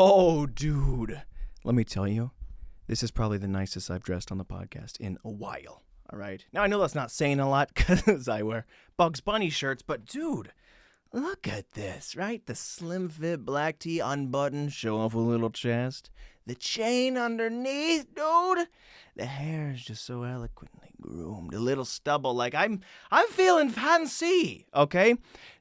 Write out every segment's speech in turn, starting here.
Oh, dude. Let me tell you, this is probably the nicest I've dressed on the podcast in a while. All right. Now, I know that's not saying a lot because I wear Bugs Bunny shirts, but dude, look at this, right? The slim fit black tee unbuttoned, show off a little chest. The chain underneath, dude. The hair is just so eloquently groomed. A little stubble, like I'm feeling fancy, okay?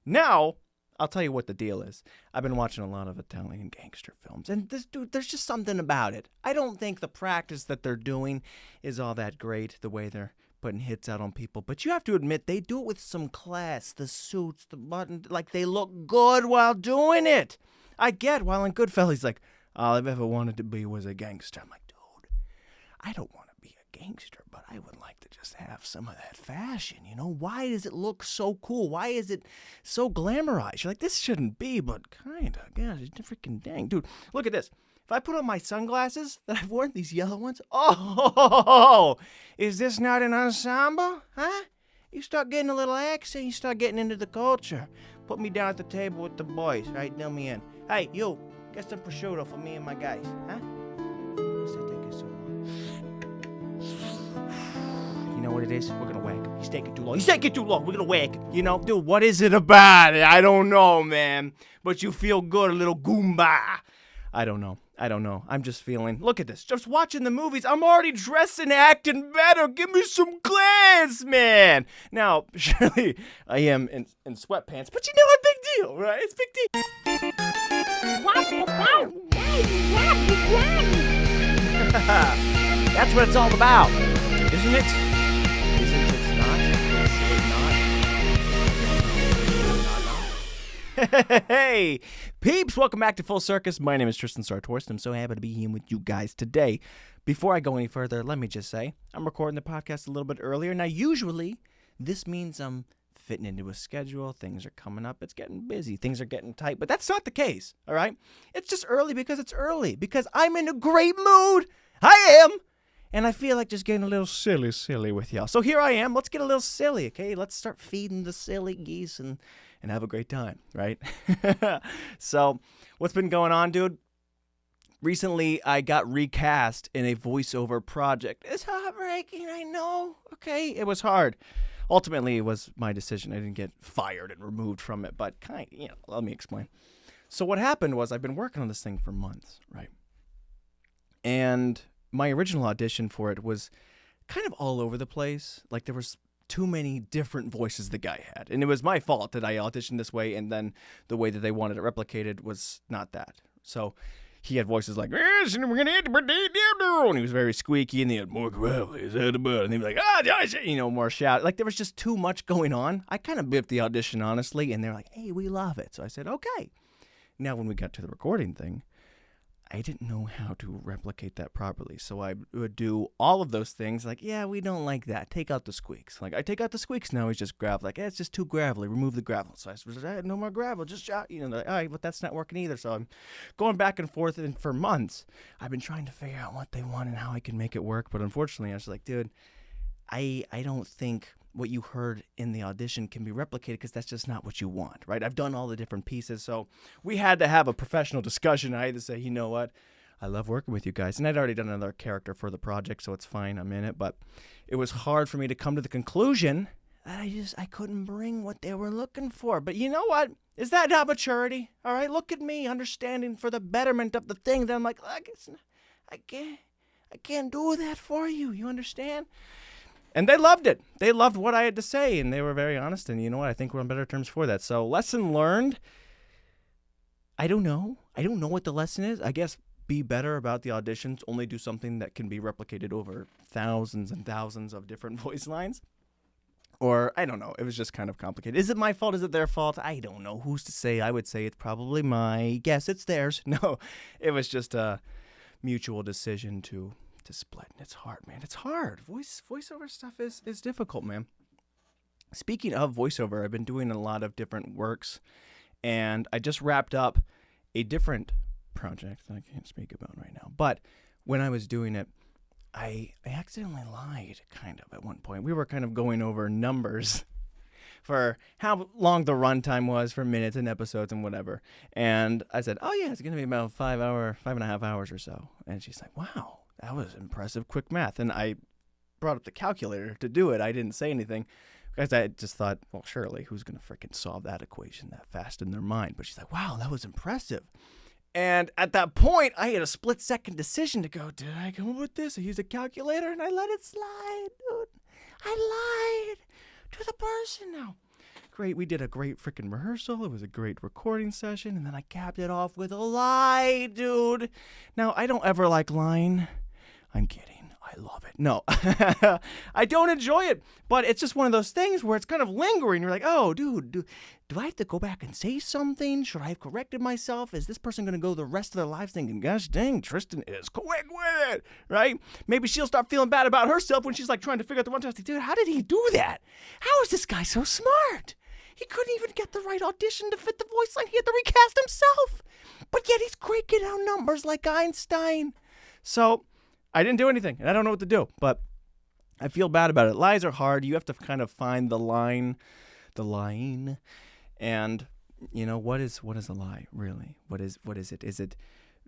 Now, I'll tell you what the deal is. I've been watching a lot of Italian gangster films, and this dude, there's just something about it. I don't think the practice that they're doing is all that great, the way they're putting hits out on people, but you have to admit they do it with some class. The suits, the button, like they look good while doing it. I get while in Goodfellas, he's like, all I've ever wanted to be was a gangster. I'm like, dude, I don't want to be a gangster, but I would like to just have some of that fashion, you know? Why does it look so cool? Why is it so glamorized? You're like, this shouldn't be, but kind of. God, it's freaking dang. Dude, look at this. If I put on my sunglasses that I've worn, these yellow ones, oh, is this not an ensemble? Huh? You start getting a little accent, you start getting into the culture. Put me down at the table with the boys, right? Nail me in. Hey, you, get some prosciutto for me and my guys, huh? What's that taking so long? You know what it is? We're gonna whack him. He's taking too long. He's taking too long. We're gonna whack him. You know? Dude, what is it about it? I don't know, man. But you feel good, a little Goomba. I don't know. I'm just feeling, look at this. Just watching the movies, I'm already dressed and acting better. Give me some class, man. Now, surely I am in sweatpants, but you know what? Big deal, right? It's big deal. That's what it's all about, isn't it? Isn't it not? Hey, peeps, welcome back to Full Circus. My name is Tristan Sartoris, and I'm so happy to be here with you guys today. Before I go any further, let me just say, I'm recording the podcast a little bit earlier. Now, usually, this means I'm fitting into a schedule. Things are coming up. It's getting busy. Things are getting tight, but that's not the case, all right? It's just early because it's early, because I'm in a great mood. I am. And I feel like just getting a little silly with y'all. So here I am. Let's get a little silly, okay? Let's start feeding the silly geese and have a great time, right? So what's been going on, dude? Recently, I got recast in a voiceover project. It's heartbreaking, I know. Okay, it was hard. Ultimately, it was my decision. I didn't get fired and removed from it, but let me explain. So what happened was I've been working on this thing for months, right? And my original audition for it was kind of all over the place. Like there was too many different voices the guy had. And it was my fault that I auditioned this way, and then the way that they wanted it replicated was not that. So he had voices like, yes, and we're going to hit the and he was very squeaky, and he had more gravelly, and he was like, more shout. Like there was just too much going on. I kind of biffed the audition, honestly, and they're like, hey, we love it. So I said, okay. Now when we got to the recording thing, I didn't know how to replicate that properly. So I would do all of those things like, yeah, we don't like that. Take out the squeaks. Like, I take out the squeaks now. He's just gravel. Like, it's just too gravelly. Remove the gravel. So I said, no more gravel. Just shout. Like, all right, but that's not working either. So I'm going back and forth. And for months, I've been trying to figure out what they want and how I can make it work. But unfortunately, I was like, dude, I don't think what you heard in the audition can be replicated because that's just not what you want, right? I've done all the different pieces, so we had to have a professional discussion. I had to say, you know what? I love working with you guys. And I'd already done another character for the project, so it's fine. I'm in it. But it was hard for me to come to the conclusion that I couldn't bring what they were looking for. But you know what? Is that not maturity? All right, look at me, understanding for the betterment of the thing. Then I'm like, I can't do that for you. You understand? And they loved it. They loved what I had to say, and they were very honest. And you know what? I think we're on better terms for that. So lesson learned. I don't know what the lesson is. I guess be better about the auditions. Only do something that can be replicated over thousands and thousands of different voice lines. Or, I don't know. It was just kind of complicated. Is it my fault? Is it their fault? I don't know. Who's to say? I would say it's probably my guess. It's theirs. No, it was just a mutual decision to split. And it's hard, man. It's hard. Voiceover stuff is difficult, man. Speaking of voiceover, I've been doing a lot of different works, and I just wrapped up a different project that I can't speak about right now. But when I was doing it, I accidentally lied, kind of, at one point. We were kind of going over numbers for how long the runtime was for minutes and episodes and whatever. And I said, oh, yeah, it's going to be about 5.5 hours or so. And she's like, wow, that was impressive quick math. And I brought up the calculator to do it. I didn't say anything because I just thought, well, surely who's going to freaking solve that equation that fast in their mind? But she's like, wow, that was impressive. And at that point, I had a split-second decision to go, did I come up with this? I used a calculator and I let it slide, dude. I lied to the person now. Great, we did a great freaking rehearsal. It was a great recording session. And then I capped it off with a lie, dude. Now, I don't ever like lying. I'm kidding. I love it. No, I don't enjoy it, but it's just one of those things where it's kind of lingering. You're like, oh, dude, do I have to go back and say something? Should I have corrected myself? Is this person going to go the rest of their lives thinking, gosh dang, Tristan is quick with it, right? Maybe she'll start feeling bad about herself when she's like trying to figure out the one time. Dude, how did he do that? How is this guy so smart? He couldn't even get the right audition to fit the voice line. He had to recast himself, but yet he's cranking out numbers like Einstein. So I didn't do anything, and I don't know what to do, but I feel bad about it. Lies are hard. You have to kind of find the line, and what is a lie really? What is it? Is it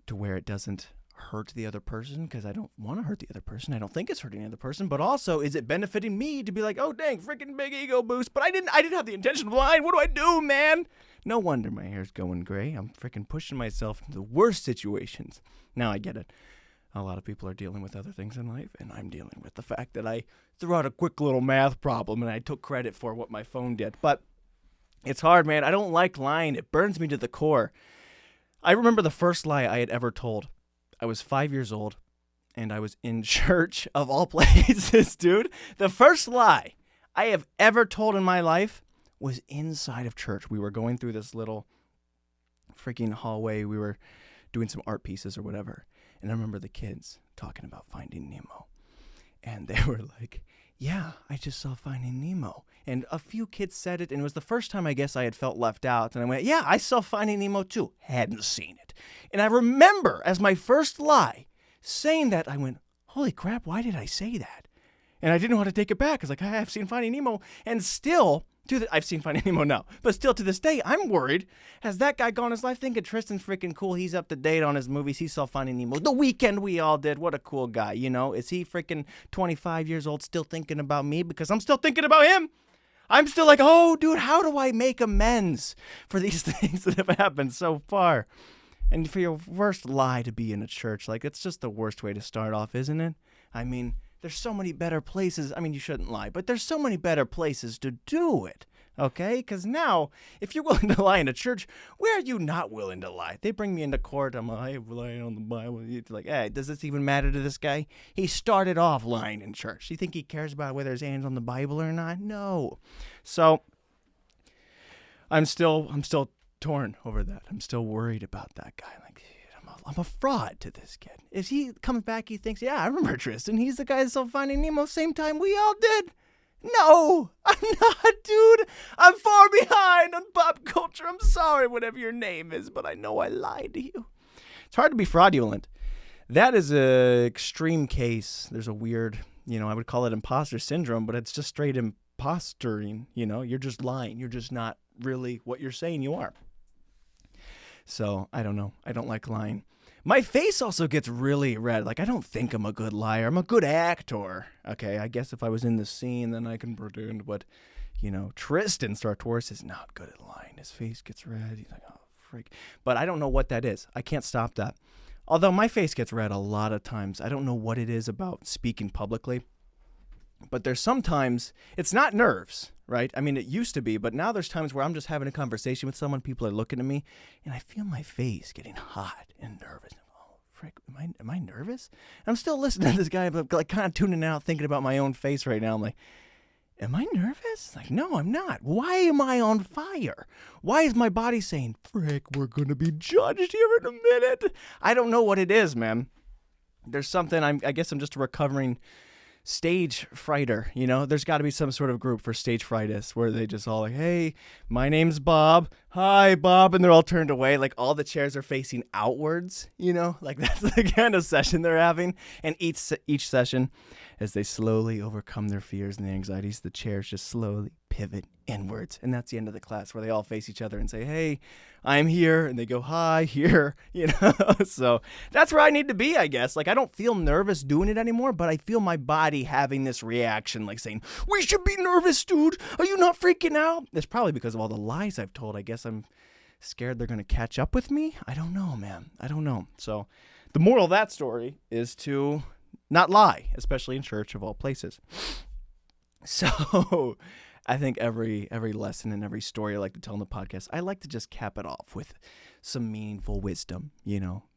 to where it doesn't hurt the other person? Because I don't want to hurt the other person. I don't think it's hurting the other person. But also, is it benefiting me to be like, oh dang, freaking big ego boost? But I didn't have the intention of lying. What do I do, man? No wonder my hair's going gray. I'm freaking pushing myself into the worst situations. Now I get it. A lot of people are dealing with other things in life, and I'm dealing with the fact that I threw out a quick little math problem, and I took credit for what my phone did. But it's hard, man. I don't like lying. It burns me to the core. I remember the first lie I had ever told. I was 5 years old, and I was in church, of all places, dude. The first lie I have ever told in my life was inside of church. We were going through this little freaking hallway. We were doing some art pieces or whatever. And I remember the kids talking about Finding Nemo. And they were like, yeah, I just saw Finding Nemo. And a few kids said it, and it was the first time I guess I had felt left out. And I went, yeah, I saw Finding Nemo too. Hadn't seen it. And I remember as my first lie saying that, I went, holy crap, why did I say that? And I didn't know how to take it back. I was like, I have seen Finding Nemo. And still, I've seen Finding Nemo now. But still to this day, I'm worried. Has that guy gone his life thinking Tristan's freaking cool? He's up to date on his movies. He saw Finding Nemo. The weekend we all did. What a cool guy, Is he freaking 25 years old still thinking about me? Because I'm still thinking about him. I'm still like, oh, dude, how do I make amends for these things that have happened so far? And for your worst lie to be in a church, like, it's just the worst way to start off, isn't it? I mean, there's so many better places. I mean, you shouldn't lie, but there's so many better places to do it, okay? Because now, if you're willing to lie in a church, where are you not willing to lie? They bring me into court. I'm like, hey, we're lying on the Bible. It's like, hey, does this even matter to this guy? He started off lying in church. Do you think he cares about whether his hand's on the Bible or not? No. So I'm still torn over that. I'm still worried about that guy. Like, I'm a fraud to this kid. If he comes back, he thinks, yeah, I remember Tristan. He's the guy that saw Finding Nemo same time we all did. No, I'm not, dude. I'm far behind on pop culture. I'm sorry, whatever your name is, but I know I lied to you. It's hard to be fraudulent. That is an extreme case. There's a weird, I would call it imposter syndrome, but it's just straight imposturing. You're just lying. You're just not really what you're saying you are. So, I don't know. I don't like lying. My face also gets really red. Like, I don't think I'm a good liar. I'm a good actor. Okay, I guess if I was in the scene, then I can pretend. But, Tristan Sartoris is not good at lying. His face gets red. He's like, oh, freak. But I don't know what that is. I can't stop that. Although my face gets red a lot of times. I don't know what it is about speaking publicly. But there's sometimes, it's not nerves, right? I mean, it used to be, but now there's times where I'm just having a conversation with someone, people are looking at me, and I feel my face getting hot and nervous. Oh, frick, am I nervous? I'm still listening to this guy, but like kind of tuning out, thinking about my own face right now. I'm like, am I nervous? Like, no, I'm not. Why am I on fire? Why is my body saying, frick, we're going to be judged here in a minute? I don't know what it is, man. There's something, I guess I'm just a recovering stage frighter, there's got to be some sort of group for stage frightists where they just all like, hey, my name's Bob. Hi, Bob. And they're all turned away. Like all the chairs are facing outwards, like that's the kind of session they're having. And each session, as they slowly overcome their fears and their anxieties, the chairs just slowly pivot inwards. And that's the end of the class where they all face each other and say, hey, I'm here. And they go, hi, here, So that's where I need to be, I guess. Like, I don't feel nervous doing it anymore, but I feel my body having this reaction, like saying, we should be nervous, dude. Are you not freaking out? It's probably because of all the lies I've told. I guess I'm scared they're going to catch up with me. I don't know, man. I don't know. So the moral of that story is to not lie, especially in church of all places. So I think every lesson and every story I like to tell on the podcast, I like to just cap it off with some meaningful wisdom,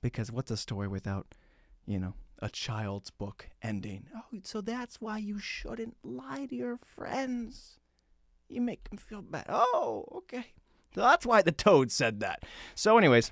because what's a story without, a child's book ending? Oh, so that's why you shouldn't lie to your friends. You make them feel bad. Oh, okay. So that's why the toad said that. So anyways,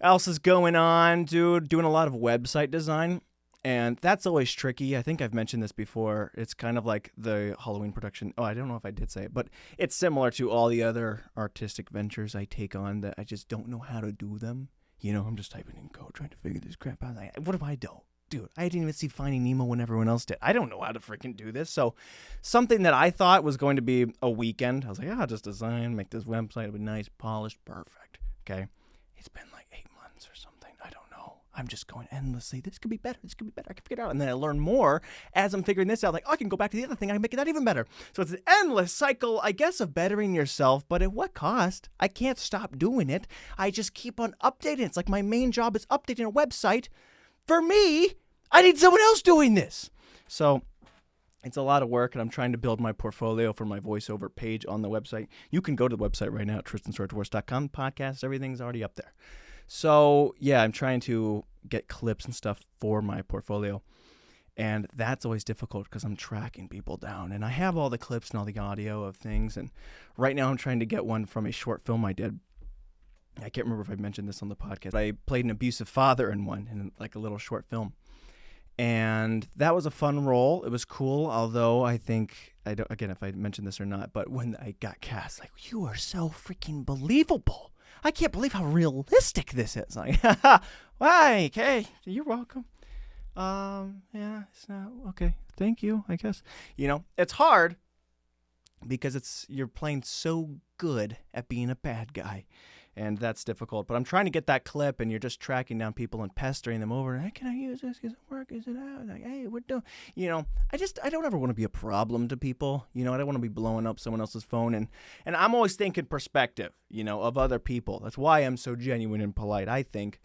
else is going on, dude, doing a lot of website design. And that's always tricky. I think I've mentioned this before. It's kind of like the Halloween production. Oh, I don't know if I did say it, but it's similar to all the other artistic ventures I take on that I just don't know how to do them. I'm just typing in code trying to figure this crap out. Like, what if I don't? Dude, I didn't even see Finding Nemo when everyone else did. I don't know how to freaking do this. So something that I thought was going to be a weekend, I was like, I'll just design, make this website. It'll be nice, polished, perfect. Okay. It's been like 8 months or something. I don't know. I'm just going endlessly. This could be better. This could be better. I can figure it out. And then I learn more as I'm figuring this out. Like, I can go back to the other thing. I can make that even better. So it's an endless cycle, I guess, of bettering yourself. But at what cost? I can't stop doing it. I just keep on updating. It's like my main job is updating a website. For me, I need someone else doing this. So it's a lot of work, and I'm trying to build my portfolio for my voiceover page on the website. You can go to the website right now at tristansartoris.com. Podcast, everything's already up there. So, yeah, I'm trying to get clips and stuff for my portfolio, and that's always difficult because I'm tracking people down, and I have all the clips and all the audio of things, and right now I'm trying to get one from a short film I did. I can't remember if I mentioned this on the podcast. I played an abusive father in one, in like a little short film. And that was a fun role. It was cool, although I think, again, if I mentioned this or not, but when I got cast, like, you are so freaking believable. I can't believe how realistic this is. Like, why? Okay, you're welcome. Yeah, it's not, okay, thank you, I guess. It's hard because you're playing so good at being a bad guy. And that's difficult. But I'm trying to get that clip, and you're just tracking down people and pestering them over. Hey, can I use this? Does it work? Is it out? Like, hey, we're doing. I don't ever want to be a problem to people. I don't want to be blowing up someone else's phone. And I'm always thinking perspective, of other people. That's why I'm so genuine and polite, I think.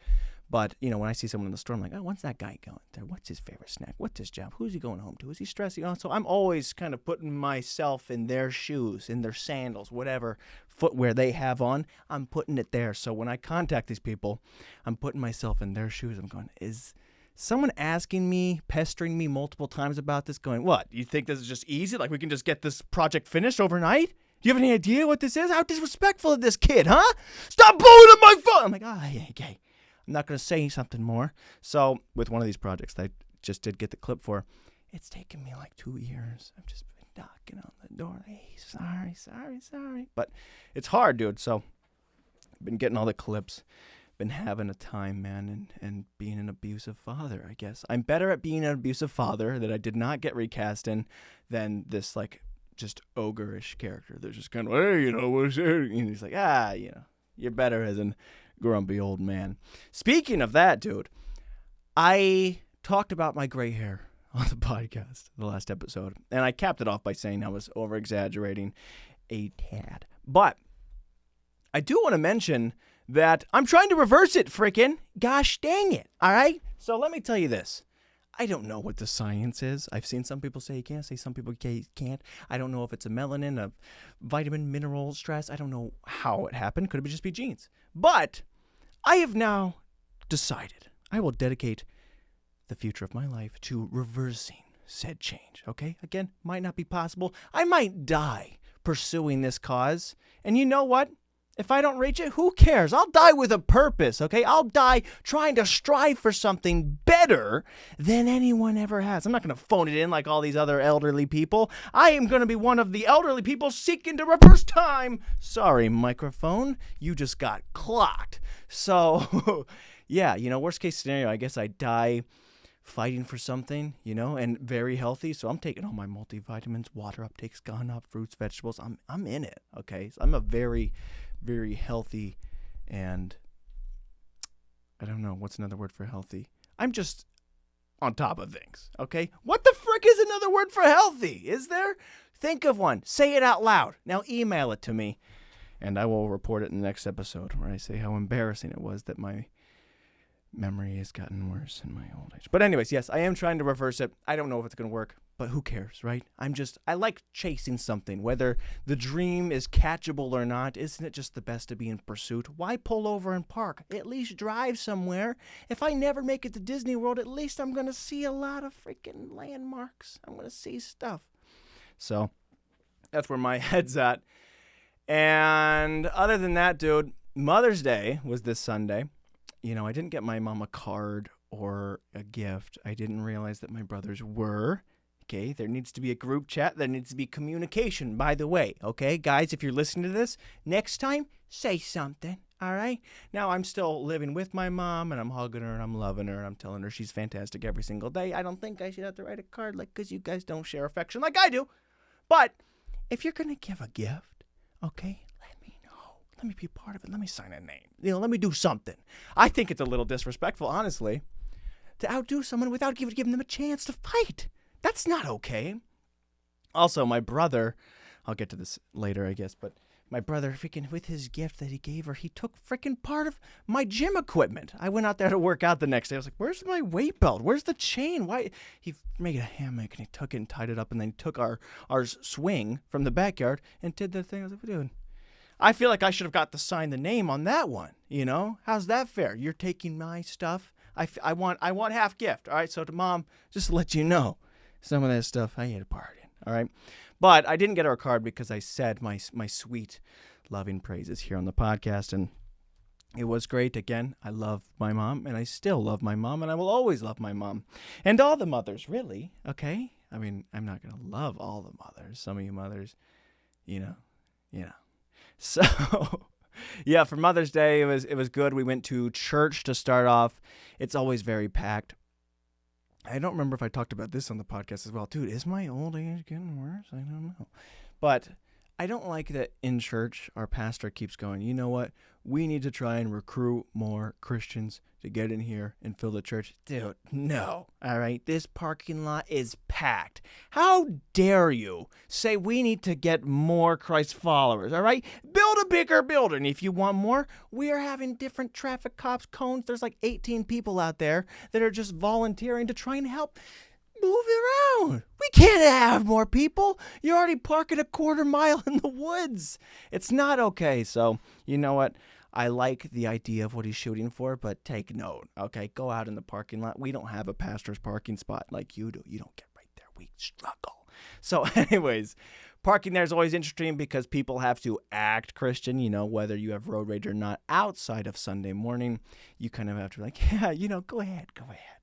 But, when I see someone in the store, I'm like, oh, what's that guy going there? What's his favorite snack? What's his job? Who's he going home to? Is he stressing? So I'm always kind of putting myself in their shoes, in their sandals, whatever footwear they have on, I'm putting it there. So when I contact these people, I'm putting myself in their shoes. I'm going, is someone asking me, pestering me multiple times about this, going, what? You think this is just easy? Like we can just get this project finished overnight? Do you have any idea what this is? How disrespectful of this kid, huh? Stop blowing up my phone! I'm like, yeah, okay. I'm not going to say something more. So with one of these projects that I just did get the clip for, it's taken me like 2 years. I've just been knocking on the door. Hey, sorry. But it's hard, dude. So I've been getting all the clips. Been having a time, man, and being an abusive father, I guess. I'm better at being an abusive father that I did not get recast in than this, like, just ogre-ish character. They're just kind of, hey, what's it? And he's like, you're better as an grumpy old man. Speaking of that, dude, I talked about my gray hair on the podcast, the last episode, and I capped it off by saying I was over-exaggerating a tad. But I do want to mention that I'm trying to reverse it, frickin'. Gosh dang it, all right? So let me tell you this. I don't know what the science is. I've seen some people say you can't, say some people can't. I don't know if it's a melanin, a vitamin, mineral, stress. I don't know how it happened. Could it just be genes? But I have now decided I will dedicate the future of my life to reversing said change, okay? Again, might not be possible. I might die pursuing this cause. And you know what? If I don't reach it, who cares? I'll die with a purpose, okay? I'll die trying to strive for something better than anyone ever has. I'm not going to phone it in like all these other elderly people. I am going to be one of the elderly people seeking to reverse time. Sorry, microphone. You just got clocked. So, yeah, worst case scenario, I guess I die fighting for something, and very healthy. So I'm taking all my multivitamins, water uptake's gone up, fruits, vegetables. I'm in it, okay? So I'm a very, very healthy, and I don't know, what's another word for healthy? I'm just on top of things, okay? What the frick is another word for healthy? Is there? Think of one. Say it out loud. Now email it to me, and I will report it in the next episode where I say how embarrassing it was that my memory has gotten worse in my old age. But anyways, yes, I am trying to reverse it. I don't know if it's going to work, but who cares, right? I like chasing something. Whether the dream is catchable or not, isn't it just the best to be in pursuit? Why pull over and park? At least drive somewhere. If I never make it to Disney World, at least I'm going to see a lot of freaking landmarks. I'm going to see stuff. So that's where my head's at. And other than that, dude, Mother's Day was this Sunday. I didn't get my mom a card or a gift. I didn't realize that my brothers were. Okay, there needs to be a group chat. There needs to be communication, by the way. Okay, guys, if you're listening to this, next time, say something, all right? Now, I'm still living with my mom, and I'm hugging her, and I'm loving her, and I'm telling her she's fantastic every single day. I don't think I should have to write a card, because you guys don't share affection like I do. But if you're going to give a gift, okay, let me be part of it. Let me sign a name. Let me do something. I think it's a little disrespectful, honestly, to outdo someone without giving them a chance to fight. That's not okay. Also, my brother, I'll get to this later, I guess, but my brother, freaking with his gift that he gave her, he took freaking part of my gym equipment. I went out there to work out the next day. I was like, where's my weight belt? Where's the chain? Why? He made a hammock, and he took it and tied it up, and then he took our swing from the backyard and did the thing. I was like, what are you doing? I feel like I should have got to sign the name on that one, How's that fair? You're taking my stuff. I want half gift, all right? So to Mom, just to let you know, some of that stuff I had a part in, all right? But I didn't get her a card because I said my sweet, loving praises here on the podcast, and it was great. Again, I love my mom, and I still love my mom, and I will always love my mom. And all the mothers, really, okay? I mean, I'm not going to love all the mothers. Some of you mothers, So, yeah, for Mother's Day, it was good. We went to church to start off. It's always very packed. I don't remember if I talked about this on the podcast as well. Dude, is my old age getting worse? I don't know. But I don't like that in church our pastor keeps going, you know what? We need to try and recruit more Christians to get in here and fill the church. Dude, no. All right? This parking lot is packed. How dare you say we need to get more Christ followers, all right? Build a bigger building. If you want more, we are having different traffic cops, cones. There's like 18 people out there that are just volunteering to try and help move around. We can't have more people. You're already parking a quarter mile in the woods. It's not okay. So, you know what? I like the idea of what he's shooting for, but take note, okay? Go out in the parking lot. We don't have a pastor's parking spot like you do. You don't get right there. We struggle. So anyways, parking there is always interesting because people have to act Christian, whether you have road rage or not. Outside of Sunday morning, you kind of have to be like, yeah, go ahead.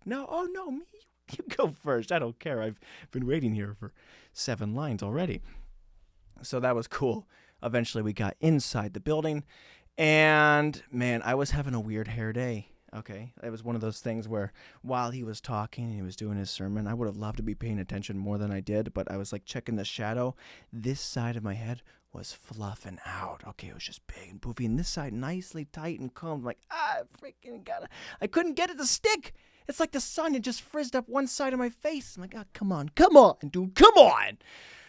No, oh no, me. You go first. I don't care. I've been waiting here for 7 lines already. So that was cool. Eventually, we got inside the building. And, man, I was having a weird hair day. Okay? It was one of those things where while he was talking and he was doing his sermon, I would have loved to be paying attention more than I did. But I was, checking the shadow. This side of my head was fluffing out. Okay, it was just big and poofy. And this side nicely tight and combed. I couldn't get it to stick. It's like the sun had just frizzed up one side of my face. I'm like, oh, come on, dude, come on.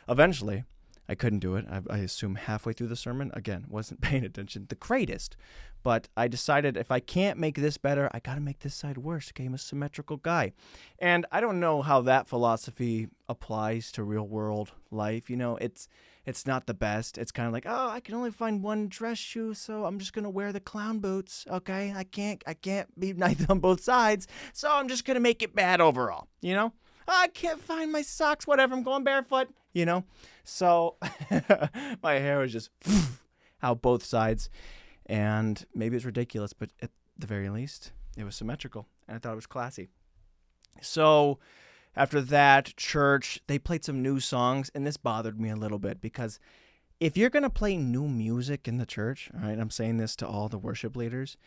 Eventually, I couldn't do it. I assume halfway through the sermon, again, wasn't paying attention the greatest. But I decided if I can't make this better, I got to make this side worse. Okay, I'm a symmetrical guy. And I don't know how that philosophy applies to real world life. It's not the best. It's kind of like, oh, I can only find one dress shoe, so I'm just going to wear the clown boots, okay? I can't be nice on both sides, so I'm just going to make it bad overall, I can't find my socks, whatever, I'm going barefoot, So my hair was just out both sides, and maybe it's ridiculous, but at the very least, it was symmetrical, and I thought it was classy. So after that, church, they played some new songs, and this bothered me a little bit because if you're going to play new music in the church, all right, I'm saying this to all the worship leaders,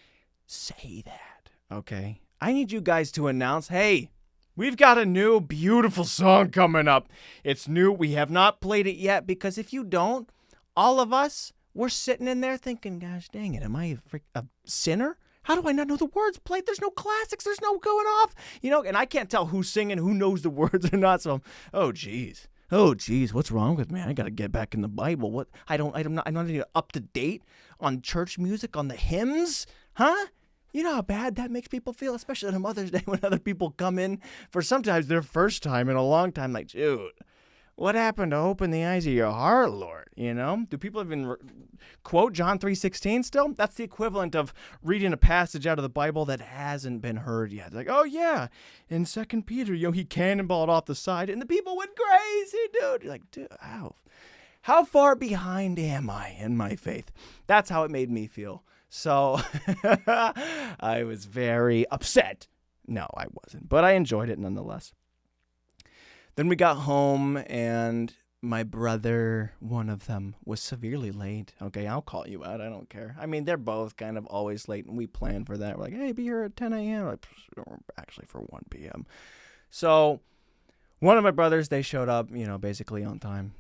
say that, okay? I need you guys to announce, hey, We've got a new beautiful song coming up. It's new. We have not played it yet because if you don't, all of us, we're sitting in there thinking, gosh dang it, am I a sinner? How do I not know the words played? There's no classics. There's no going off. And I can't tell who's singing, who knows the words or not. So, oh, geez, what's wrong with me? I got to get back in the Bible. What? I'm not even up to date on church music, on the hymns, huh? You know how bad that makes people feel, especially on Mother's Day when other people come in for sometimes their first time in a long time. Like, dude, what happened to open the eyes of your heart, Lord? Do people even quote John 3:16 still? That's the equivalent of reading a passage out of the Bible that hasn't been heard yet. Like, oh yeah, in 2 Peter, he cannonballed off the side, and the people went crazy, dude. You're like, dude, how far behind am I in my faith? That's how it made me feel. So I was very upset. No, I wasn't, but I enjoyed it nonetheless. Then we got home and my brother, one of them, was severely late. Okay, I'll call you out. I don't care. I mean, they're both kind of always late and we plan for that. We're like, hey, be here at 10 a.m. Like, actually for 1 p.m. So one of my brothers, they showed up, basically on time.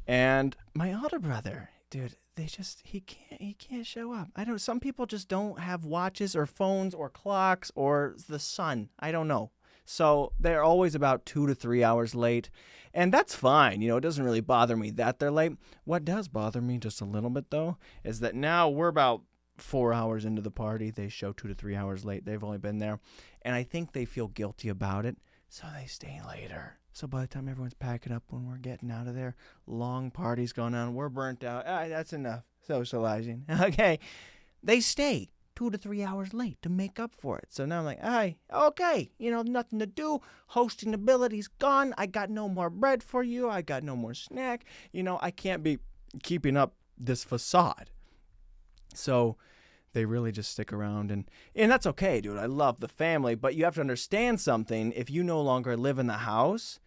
And my other brother, dude, he can't show up. Some people just don't have watches or phones or clocks or the sun. I don't know. So they're always about 2 to 3 hours late. And that's fine. It doesn't really bother me that they're late. What does bother me just a little bit, though, is that now we're about 4 hours into the party. They show 2 to 3 hours late. They've only been there. And I think they feel guilty about it. So they stay later. So by the time everyone's packing up when we're getting out of there, long party's going on, we're burnt out. That's enough socializing. Okay. They stay 2 to 3 hours late to make up for it. So now I'm like, hey, okay, nothing to do. Hosting ability's gone. I got no more bread for you. I got no more snack. I can't be keeping up this facade. So they really just stick around, and that's okay, dude. I love the family, but you have to understand something. If you no longer live in the house,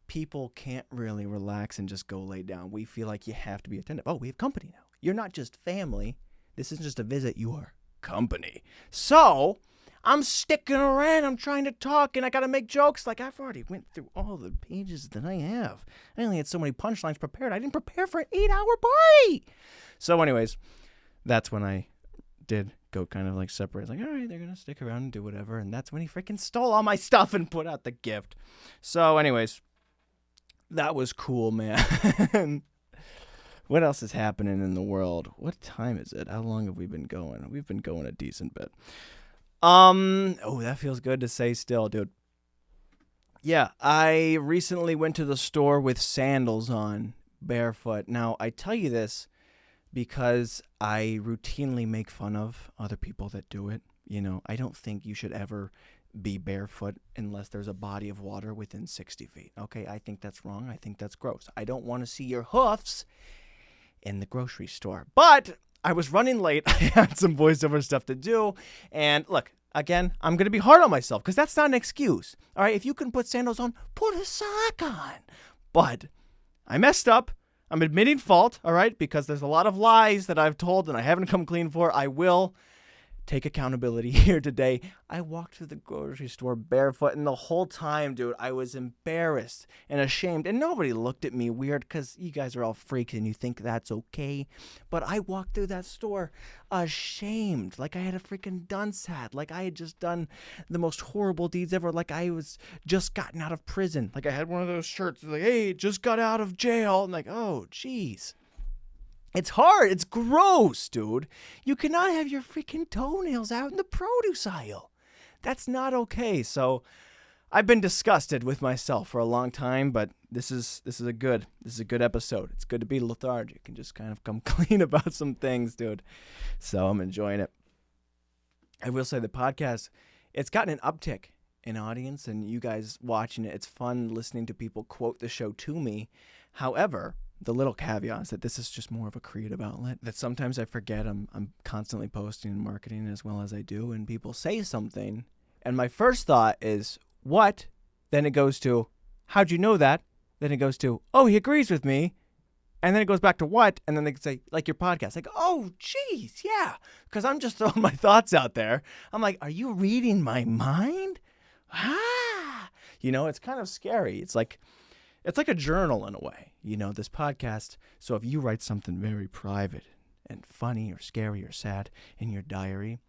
people can't really relax and just go lay down. We feel like you have to be attentive. Oh, we have company now. You're not just family. This isn't just a visit. You are company. So I'm sticking around. I'm trying to talk, and I got to make jokes. Like, I've already went through all the pages that I have. I only had so many punchlines prepared. I didn't prepare for an 8-hour party. So anyways, that's when I did go kind of like separate. Like, all right, they're going to stick around and do whatever. And that's when he freaking stole all my stuff and put out the gift. So anyways, that was cool, man. What else is happening in the world? What time is it? How long have we been going? We've been going a decent bit. That feels good to say still, dude. Yeah, I recently went to the store with sandals on, barefoot. Now, I tell you this because I routinely make fun of other people that do it. I don't think you should ever be barefoot unless there's a body of water within 60 feet. Okay, I think that's wrong. I think that's gross. I don't want to see your hoofs in the grocery store. But I was running late. I had some voiceover stuff to do. And look, again, I'm going to be hard on myself because that's not an excuse. All right, if you can put sandals on, put a sock on. But I messed up. I'm admitting fault, all right, because there's a lot of lies that I've told and I haven't come clean for. I will take accountability here today. I walked through the grocery store barefoot, and the whole time, dude, I was embarrassed and ashamed, and nobody looked at me weird because you guys are all freaks and you think that's okay. But I walked through that store ashamed, like I had a freaking dunce hat, like I had just done the most horrible deeds ever, like I was just gotten out of prison, like I had one of those shirts like, hey, just got out of jail. I'm like, oh, jeez. It's hard. It's gross, dude. You cannot have your freaking toenails out in the produce aisle. That's not okay. So I've been disgusted with myself for a long time, but this is a good episode. It's good to be lethargic and just kind of come clean about some things, dude. So I'm enjoying it. I will say the podcast, it's gotten an uptick in audience, and you guys watching it, it's fun listening to people quote the show to me. However, the little caveat is that this is just more of a creative outlet, that sometimes I forget I'm constantly posting and marketing as well as I do, and people say something, and my first thought is, what? Then it goes to, how'd you know that? Then it goes to, oh, he agrees with me. And then it goes back to what? And then they say, like your podcast. Like, oh, geez, yeah. Because I'm just throwing my thoughts out there. I'm like, are you reading my mind? It's kind of scary. It's like a journal in a way, this podcast. So if you write something very private and funny or scary or sad in your diary,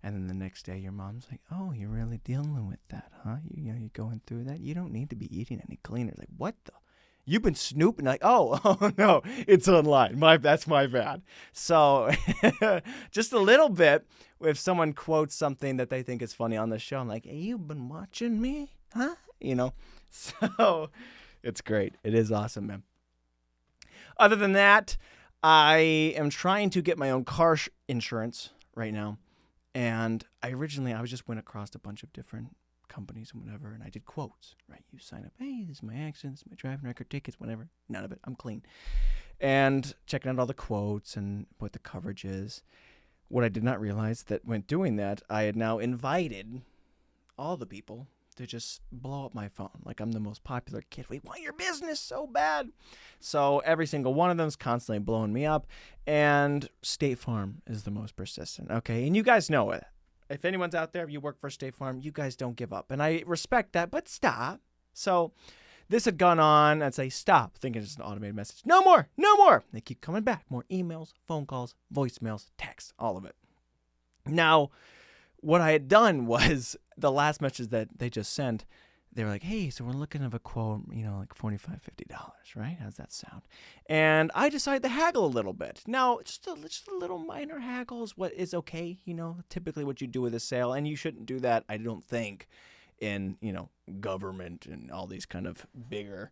and then the next day your mom's like, oh, you're really dealing with that, huh? You're going through that? You don't need to be eating any cleaner. Like, what the? You've been snooping? Like, oh no, it's online. That's my bad. So just a little bit, if someone quotes something that they think is funny on the show, I'm like, hey, you've been watching me? Huh? So it's great. It is awesome, man. Other than that, I am trying to get my own car insurance right now. And I just went across a bunch of different companies and whatever, and I did quotes, right? You sign up, hey, this is my accident, this is my driving record, tickets, whatever. None of it. I'm clean. And checking out all the quotes and what the coverage is. What I did not realize that when doing that, I had now invited all the people to just blow up my phone. Like I'm the most popular kid. We want your business so bad. So every single one of them is constantly blowing me up. And State Farm is the most persistent. Okay. And you guys know it. If anyone's out there, if you work for State Farm, you guys don't give up. And I respect that, but stop. So this had gone on. I'd say stop, thinking it's an automated message. No more. No more. They keep coming back. More emails, phone calls, voicemails, texts, all of it. Now, what I had done was the last message that they just sent, they were like, hey, so we're looking at a quote, like $45, $50, right? How's that sound? And I decided to haggle a little bit. Now, just a little minor haggle is what is okay, typically what you do with a sale. And you shouldn't do that, I don't think, in, government and all these kind of bigger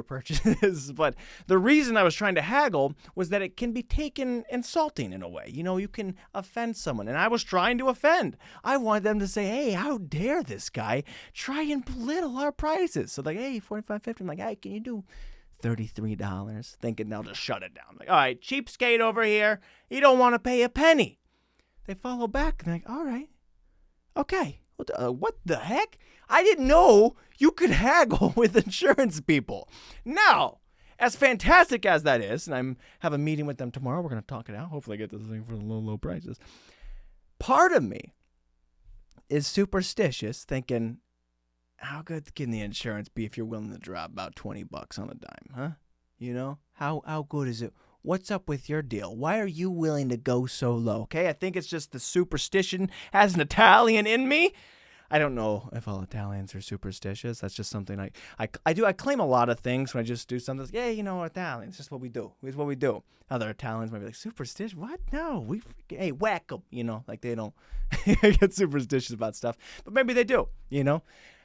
purchases. But the reason I was trying to haggle was that it can be taken insulting in a way. You can offend someone. And I was trying to offend. I wanted them to say, hey, how dare this guy try and belittle our prices? So like, hey, $45, $50. I'm like, hey, can you do $33? Thinking they'll just shut it down. I'm like, all right, cheapskate over here. You don't want to pay a penny. They follow back. And they're like, all right, okay. What the heck? I didn't know you could haggle with insurance people. Now, as fantastic as that is, and I have a meeting with them tomorrow, we're going to talk it out. Hopefully I get this thing for the low prices. Part of me is superstitious, thinking, how good can the insurance be if you're willing to drop about $20 on a dime, huh? How good is it? What's up with your deal? Why are you willing to go so low? Okay, I think it's just the superstition as an Italian in me. I don't know if all Italians are superstitious. That's just something I do. I claim a lot of things when I just do something. Yeah, Italians. It's just what we do. It's what we do. Other Italians might be like, superstitious? What? No. Hey, whack them. Like they don't get superstitious about stuff. But maybe they do,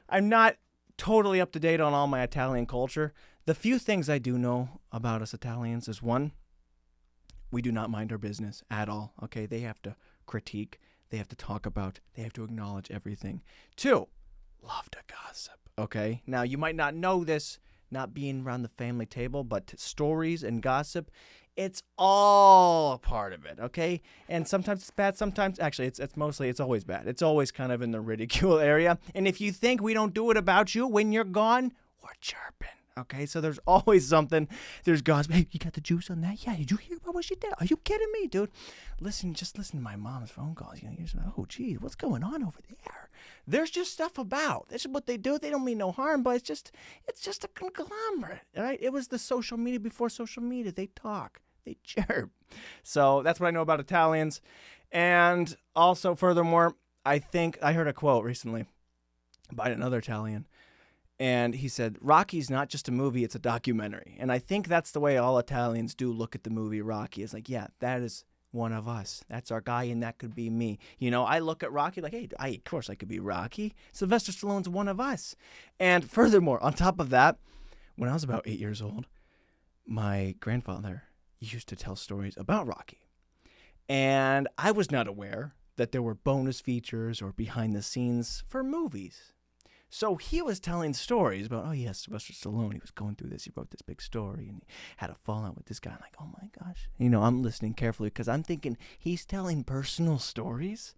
I'm not totally up to date on all my Italian culture. The few things I do know about us Italians is one, we do not mind our business at all. Okay, they have to critique. They have to talk about. They have to acknowledge everything. Two, love to gossip. Okay, now you might not know this, not being around the family table, but stories and gossip, it's all a part of it. Okay, and sometimes it's bad. Sometimes, actually, it's always bad. It's always kind of in the ridicule area. And if you think we don't do it about you when you're gone, we're chirping. Okay, so there's always something. There's gossip. Hey, you got the juice on that? Yeah, did you hear about what she did? Are you kidding me, dude? Just listen to my mom's phone calls. You're just like, oh, geez, what's going on over there? There's just stuff about. This is what they do. They don't mean no harm, but it's just a conglomerate, right? It was the social media before social media. They talk. They chirp. So that's what I know about Italians. And also, furthermore, I think I heard a quote recently by another Italian. And he said, Rocky's not just a movie, it's a documentary. And I think that's the way all Italians do look at the movie Rocky. It's like, yeah, that is one of us. That's our guy, and that could be me. I look at Rocky like, hey, of course I could be Rocky. Sylvester Stallone's one of us. And furthermore, on top of that, when I was about 8 years old, my grandfather used to tell stories about Rocky. And I was not aware that there were bonus features or behind the scenes for movies. So he was telling stories about, oh, yes, Sylvester Stallone, he was going through this. He wrote this big story, and he had a fallout with this guy. I'm like, oh, my gosh. I'm listening carefully because I'm thinking he's telling personal stories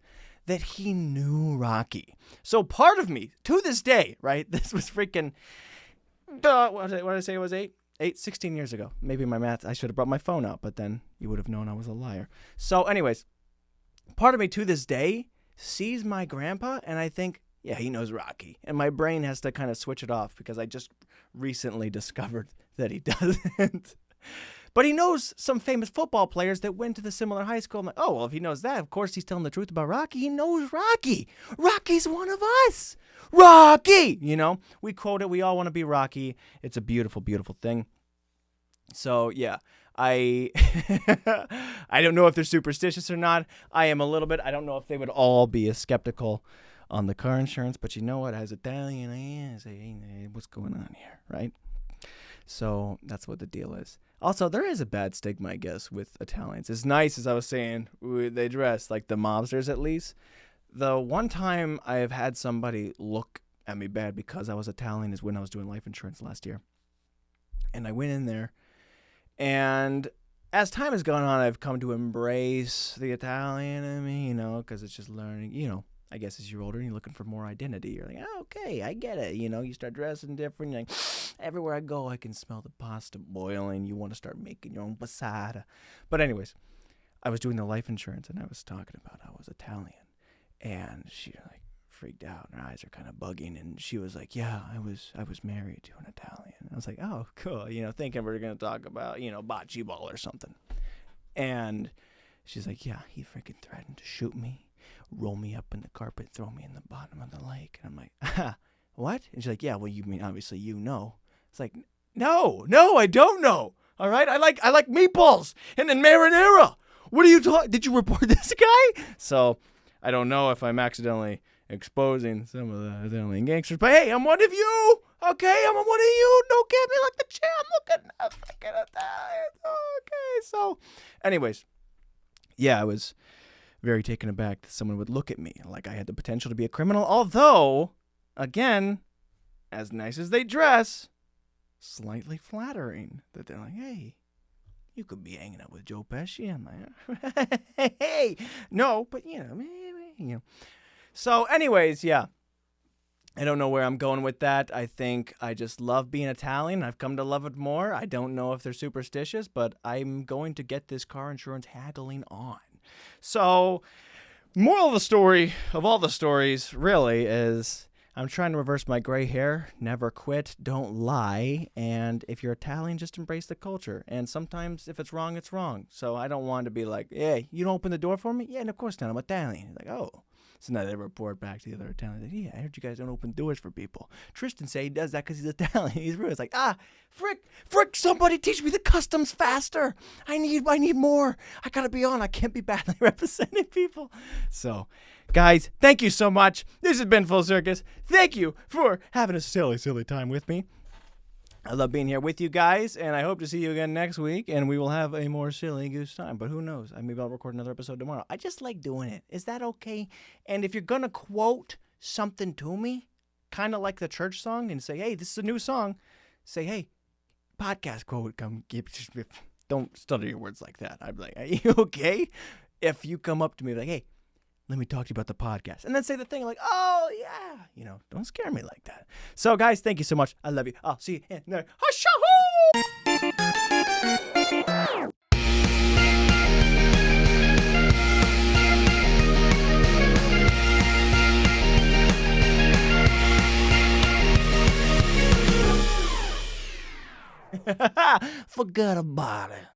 that he knew Rocky. So part of me, to this day, right, this was freaking, what did I say it was, 16 years ago. Maybe my math, I should have brought my phone out, but then you would have known I was a liar. So anyways, part of me to this day sees my grandpa, and I think, yeah, he knows Rocky. And my brain has to kind of switch it off because I just recently discovered that he doesn't. But he knows some famous football players that went to the similar high school. I'm like, oh, well, if he knows that, of course he's telling the truth about Rocky. He knows Rocky. Rocky's one of us. Rocky! You know, we quote it. We all want to be Rocky. It's a beautiful, beautiful thing. So, yeah, I don't know if they're superstitious or not. I am a little bit. I don't know if they would all be as skeptical on the car insurance. But you know what? As Italian, I say, hey, what's going on here, right? So that's what the deal is. Also, there is a bad stigma, I guess, with Italians. As nice as I was saying, they dress like the mobsters at least. The one time I have had somebody look at me bad because I was Italian is when I was doing life insurance last year. And I went in there, and as time has gone on, I've come to embrace the Italian in me, you know, because it's just learning, you know. I guess as you're older and you're looking for more identity, you're like, oh, okay, I get it. You know, you start dressing different. You're like, everywhere I go, I can smell the pasta boiling. You want to start making your own passata. But anyways, I was doing the life insurance, and I was talking about how I was Italian. And she like freaked out, and her eyes are kind of bugging. And she was like, yeah, I was married to an Italian. And I was like, oh, cool. You know, thinking we were going to talk about, you know, bocce ball or something. And she's like, yeah, he freaking threatened to shoot me, roll me up in the carpet, throw me in the bottom of the lake. And I'm like, what? And she's like, yeah, well, you mean, obviously, you know. It's like, no, I don't know. All right? I like meatballs and then marinara. What are you talking? Did you report this guy? So I don't know if I'm accidentally exposing some of the Italian gangsters. But hey, I'm one of you. Okay? I'm one of you. Don't get me like the chair. I'm looking at freaking Italian. Okay. So anyways, yeah, I was very taken aback that someone would look at me like I had the potential to be a criminal. Although, again, as nice as they dress, slightly flattering that they're like, hey, you could be hanging out with Joe Pesci. I'm like, hey, no, but you know. So anyways, yeah. I don't know where I'm going with that. I think I just love being Italian. I've come to love it more. I don't know if they're superstitious, but I'm going to get this car insurance haggling on. So, moral of the story, of all the stories, really, is I'm trying to reverse my gray hair. Never quit. Don't lie. And if you're Italian, just embrace the culture. And sometimes, if it's wrong, it's wrong. So I don't want to be like, hey, you don't open the door for me? Yeah, and of course not. I'm Italian. Like, oh. So now they report back to the other Italians. Like, yeah, I heard you guys don't open doors for people. Tristan say he does that because he's Italian. He's rude. It's like, frick, somebody teach me the customs faster. I need more. I gotta be on. I can't be badly representing people. So, guys, thank you so much. This has been Full Circus. Thank you for having a silly, silly time with me. I love being here with you guys, and I hope to see you again next week, and we will have a more silly goose time. But who knows? Maybe I'll record another episode tomorrow. I just like doing it. Is that okay? And if you're going to quote something to me, kind of like the church song, and say, hey, this is a new song, say, hey, podcast quote, don't stutter your words like that. I'd be like, are you okay? If you come up to me like, hey, let me talk to you about the podcast. And then say the thing like, oh, yeah. You know, don't scare me like that. So, guys, thank you so much. I love you. I'll see you in there. Forget about it.